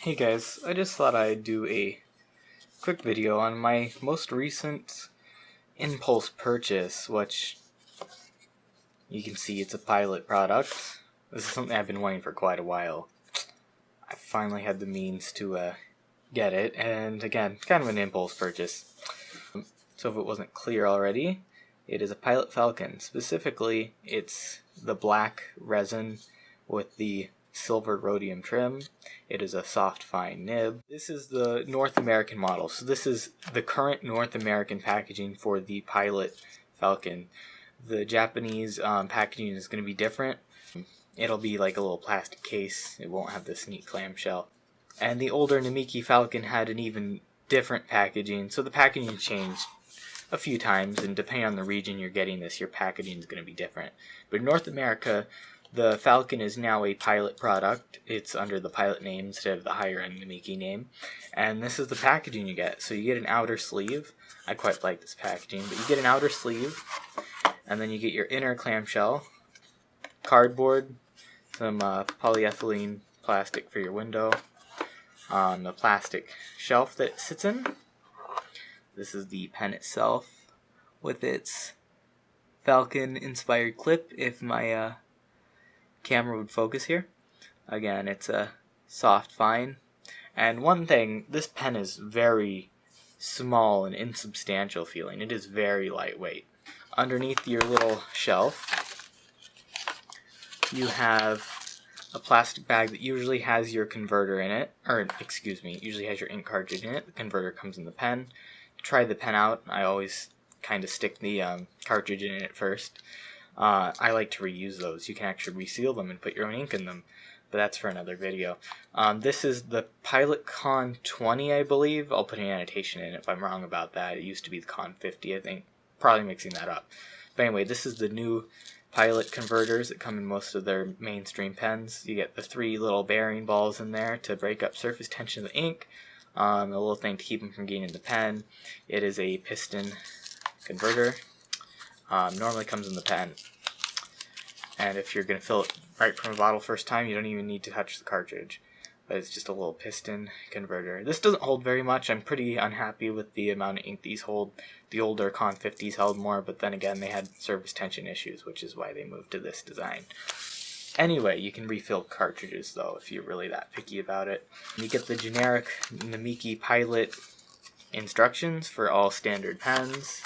Hey guys, I just thought I'd do a quick video on my most recent impulse purchase, which you can see it's a Pilot product. This is something I've been wanting for quite a while. I finally had the means to get it, and again, kind of an impulse purchase. So if it wasn't clear already, it is a Pilot Falcon. Specifically, it's the black resin with the silver rhodium trim. It is a soft fine nib. This is the North American model, so this is the current North American packaging for the Pilot Falcon. The Japanese packaging is going to be different. It'll be like a little plastic case. It won't have this neat clamshell. And the older Namiki Falcon had an even different packaging, so the packaging changed a few times, and depending on the region you're getting this, your packaging is going to be different. But in North America, the Falcon is now a Pilot product. It's under the Pilot name instead of the higher end Namiki name. And this is the packaging you get. So you get an outer sleeve. I quite like this packaging, but you get an outer sleeve, and then you get your inner clamshell, cardboard, some polyethylene plastic for your window, the plastic shelf that it sits in. This is the pen itself with its Falcon inspired clip, if my camera would focus here. Again, it's a soft fine. And one thing, this pen is very small and insubstantial feeling. It is very lightweight. Underneath your little shelf, you have a plastic bag that usually has your converter in it, or excuse me, usually has your ink cartridge in it. The converter comes in the pen. To try the pen out, I always kind of stick the cartridge in it first. I like to reuse those. You can actually reseal them and put your own ink in them, but that's for another video. This is the Pilot Con 20, I believe. I'll put an annotation in if I'm wrong about that. It used to be the Con 50, I think. Probably mixing that up. But anyway, this is the new Pilot converters that come in most of their mainstream pens. You get the 3 little bearing balls in there to break up surface tension of the ink. A little thing to keep them from getting in the pen. It is a piston converter. Normally comes in the pen. And if you're going to fill it right from a bottle first time, you don't even need to touch the cartridge. But it's just a little piston converter. This doesn't hold very much. I'm pretty unhappy with the amount of ink these hold. The older Con 50s held more, but then again they had surface tension issues, which is why they moved to this design. Anyway, you can refill cartridges though if you're really that picky about it. You get the generic Namiki Pilot instructions for all standard pens.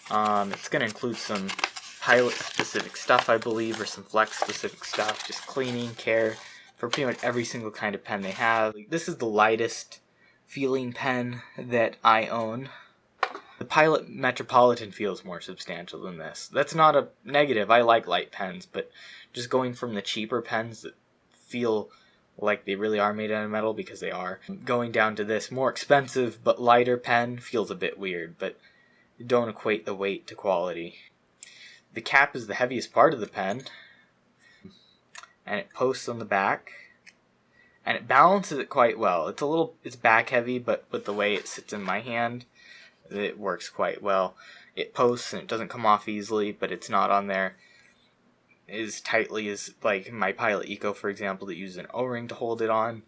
It's going to include some Pilot specific stuff, I believe, or some Flex specific stuff, just cleaning, care, for pretty much every single kind of pen they have. This is the lightest feeling pen that I own. The Pilot Metropolitan feels more substantial than this. That's not a negative. I like light pens, but just going from the cheaper pens that feel like they really are made out of metal, because they are, going down to this more expensive but lighter pen feels a bit weird, but don't equate the weight to quality. The cap is the heaviest part of the pen, and it posts on the back, and it balances it quite well. It's back heavy, but with the way it sits in my hand, it works quite well. It posts and it doesn't come off easily, but it's not on there as tightly as like my Pilot Eco, for example, that uses an O-ring to hold it on,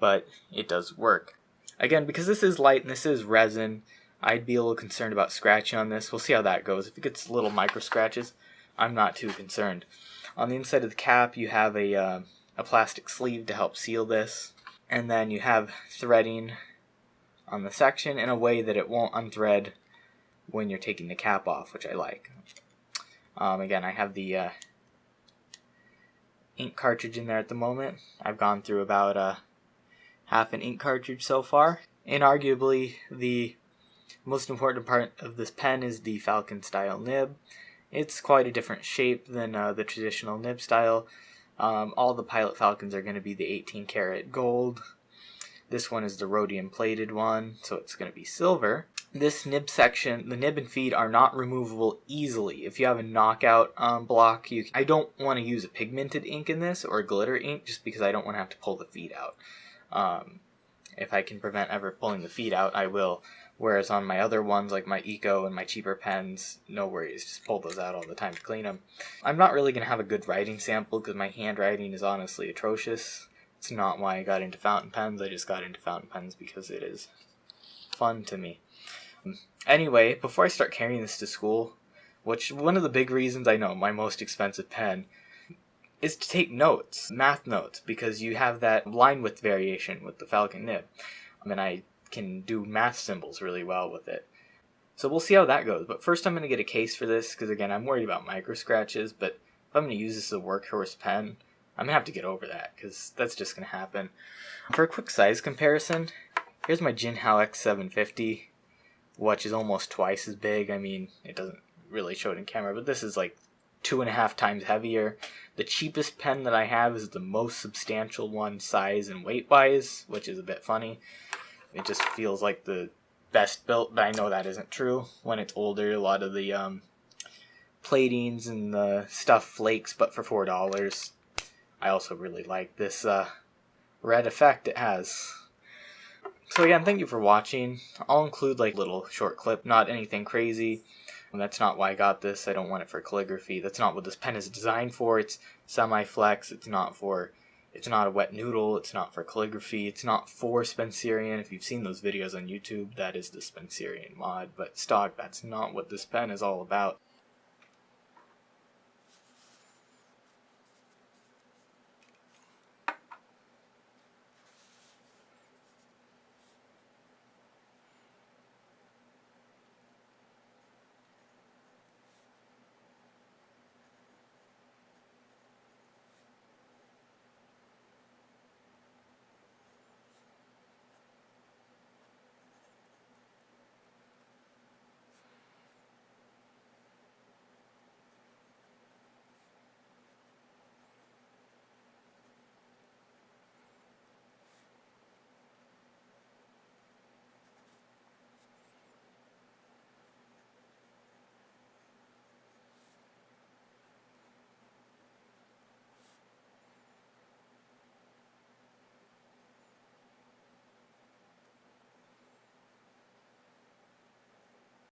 but it does work. Again, because this is light and this is resin, I'd be a little concerned about scratching on this. We'll see how that goes. If it gets little micro scratches, I'm not too concerned. On the inside of the cap, you have a plastic sleeve to help seal this, and then you have threading on the section in a way that it won't unthread when you're taking the cap off, which I like. Again, I have the ink cartridge in there at the moment. I've gone through about half an ink cartridge so far. Inarguably, the most important part of this pen is the Falcon Style Nib. It's quite a different shape than the traditional nib style. All the Pilot Falcons are going to be the 18 karat gold. This one is the rhodium plated one, so it's going to be silver. This nib section, the nib and feed are not removable easily. If you have a knockout block, I don't want to use a pigmented ink in this or a glitter ink, just because I don't want to have to pull the feed out. If I can prevent ever pulling the feed out, I will. Whereas on my other ones, like my Eco and my cheaper pens, no worries, just pull those out all the time to clean them. I'm not really going to have a good writing sample because my handwriting is honestly atrocious. It's not why I got into fountain pens. I just got into fountain pens because it is fun to me. Anyway, before I start carrying this to school, which one of the big reasons I know my most expensive pen is to take notes, math notes, because you have that line width variation with the Falcon Nib. I can do math symbols really well with it. So we'll see how that goes. But first I'm going to get a case for this, because again, I'm worried about micro scratches, but if I'm going to use this as a workhorse pen, I'm going to have to get over that, because that's just going to happen. For a quick size comparison, here's my Jinhao X750, which is almost twice as big. It doesn't really show it in camera, but this is like 2.5 times heavier. The cheapest pen that I have is the most substantial one size and weight wise, which is a bit funny. It just feels like the best built, but I know that isn't true. When it's older, a lot of the platings and the stuff flakes, but for $4. I also really like this red effect it has. So again, thank you for watching. I'll include like a little short clip, not anything crazy. That's not why I got this. I don't want it for calligraphy. That's not what this pen is designed for. It's semi-flex. It's not a wet noodle. It's not for calligraphy. It's not for Spencerian. If you've seen those videos on YouTube, that is the Spencerian mod. But stock, that's not what this pen is all about.